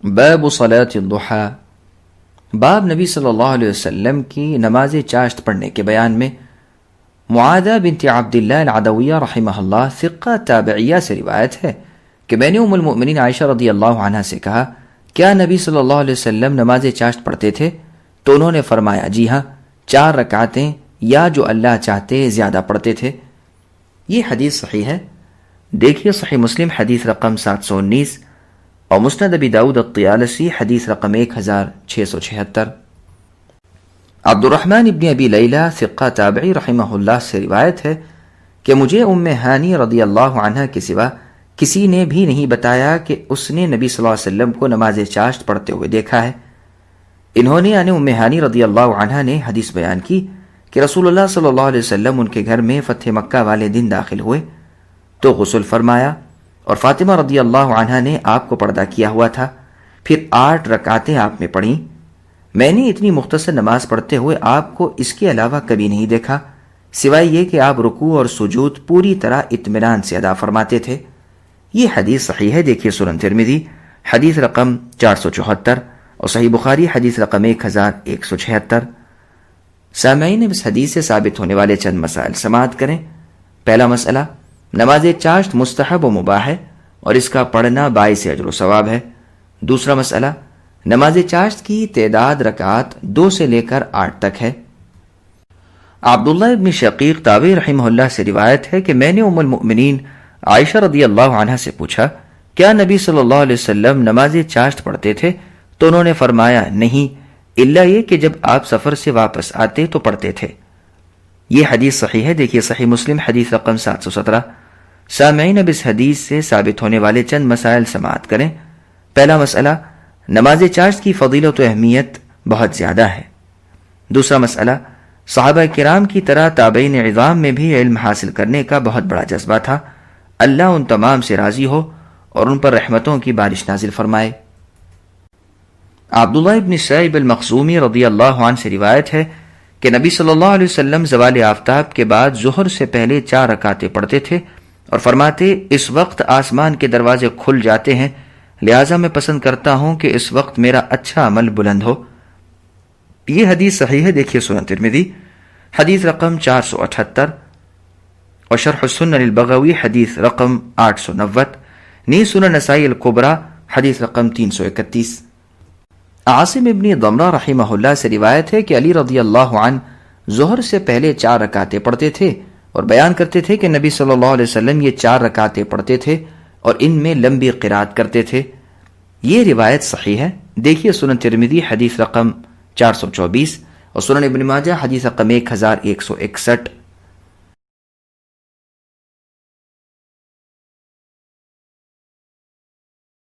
باب صلاۃ الضحیٰ، باب نبی صلی اللہ علیہ وسلم کی نماز چاشت پڑھنے کے بیان میں۔ معاذہ بنت عبداللہ العدویہ رحمہ اللہ ثقہ تابعیہ سے روایت ہے کہ میں نے ام المؤمنین عائشہ رضی اللہ عنہ سے کہا، کیا نبی صلی اللہ علیہ وسلم نماز چاشت پڑھتے تھے؟ تو انہوں نے فرمایا، جی ہاں، 4 رکعتیں یا جو اللہ چاہتے زیادہ پڑھتے تھے۔ یہ حدیث صحیح ہے، دیکھیے صحیح مسلم حدیث رقم 719 اور مسند ابی داؤد الطیالسی حدیث رقم 1676۔ عبد الرحمن ابن ابی لیلہ ثقہ تابعی رحمہ اللہ سے روایت ہے کہ مجھے ام ہانی رضی اللہ عنہ کے سوا کسی نے بھی نہیں بتایا کہ اس نے نبی صلی اللہ علیہ وسلم کو نماز چاشت پڑھتے ہوئے دیکھا ہے۔ انہوں نے یعنی ام ہانی رضی اللہ عنہ نے حدیث بیان کی کہ رسول اللہ صلی اللہ علیہ وسلم ان کے گھر میں فتح مکہ والے دن داخل ہوئے تو غسل فرمایا اور فاطمہ رضی اللہ عنہ نے آپ کو پردہ کیا ہوا تھا، پھر 8 رکعتیں آپ میں پڑھیں۔ میں نے اتنی مختصر نماز پڑھتے ہوئے آپ کو اس کے علاوہ کبھی نہیں دیکھا، سوائے یہ کہ آپ رکوع اور سجود پوری طرح اطمینان سے ادا فرماتے تھے۔ یہ حدیث صحیح ہے، دیکھیے سنن ترمذی حدیث رقم 474 اور صحیح بخاری حدیث رقم 1176۔ سامعین، اس حدیث سے ثابت ہونے والے چند مسائل سماعت کریں۔ پہلا مسئلہ، نماز چاشت مستحب و مباح ہے اور اس کا پڑھنا باعث اجر و ثواب ہے۔ دوسرا مسئلہ، نماز چاشت کی تعداد رکعات 2 سے لے کر 8 تک ہے۔ عبداللہ ابن شقیق تابعی رحمہ اللہ سے روایت ہے کہ میں نے ام المؤمنین عائشہ رضی اللہ عنہ سے پوچھا، کیا نبی صلی اللہ علیہ وسلم نماز چاشت پڑھتے تھے؟ تو انہوں نے فرمایا، نہیں، الا یہ کہ جب آپ سفر سے واپس آتے تو پڑھتے تھے۔ یہ حدیث صحیح ہے، دیکھیے صحیح مسلم حدیث رقم 717۔ سامعین، اب اس حدیث سے ثابت ہونے والے چند مسائل سماعت کریں۔ پہلا مسئلہ، نماز چاشت کی فضیلت و اہمیت بہت زیادہ ہے۔ دوسرا مسئلہ، صحابہ کرام کی طرح تابعین عظام میں بھی علم حاصل کرنے کا بہت بڑا جذبہ تھا۔ اللہ ان تمام سے راضی ہو اور ان پر رحمتوں کی بارش نازل فرمائے۔ عبداللہ ابن سعیب المخزومی رضی اللہ عنہ سے روایت ہے کہ نبی صلی اللہ علیہ وسلم زوال آفتاب کے بعد ظہر سے پہلے 4 رکعتیں پڑھتے تھے اور فرماتے، اس وقت آسمان کے دروازے کھل جاتے ہیں، لہٰذا میں پسند کرتا ہوں کہ اس وقت میرا اچھا عمل بلند ہو۔ یہ حدیث صحیح ہے، دیکھیے سنن ترمذی حدیث رقم 478 اور شرح السنن البغوی حدیث رقم 890، نیز سنن نسائی الکبریٰ حدیث رقم 331۔ عاصم ابن ضمرہ رحمہ اللہ سے روایت ہے کہ علی رضی اللہ عنہ ظہر سے پہلے 4 رکعتیں پڑھتے تھے اور بیان کرتے تھے کہ نبی صلی اللہ علیہ وسلم یہ 4 رکعتیں پڑھتے تھے اور ان میں لمبی قرات کرتے تھے۔ یہ روایت صحیح ہے، دیکھیے سنن ترمذی حدیث رقم 424 اور سنن ابن ماجہ حدیث رقم 1161۔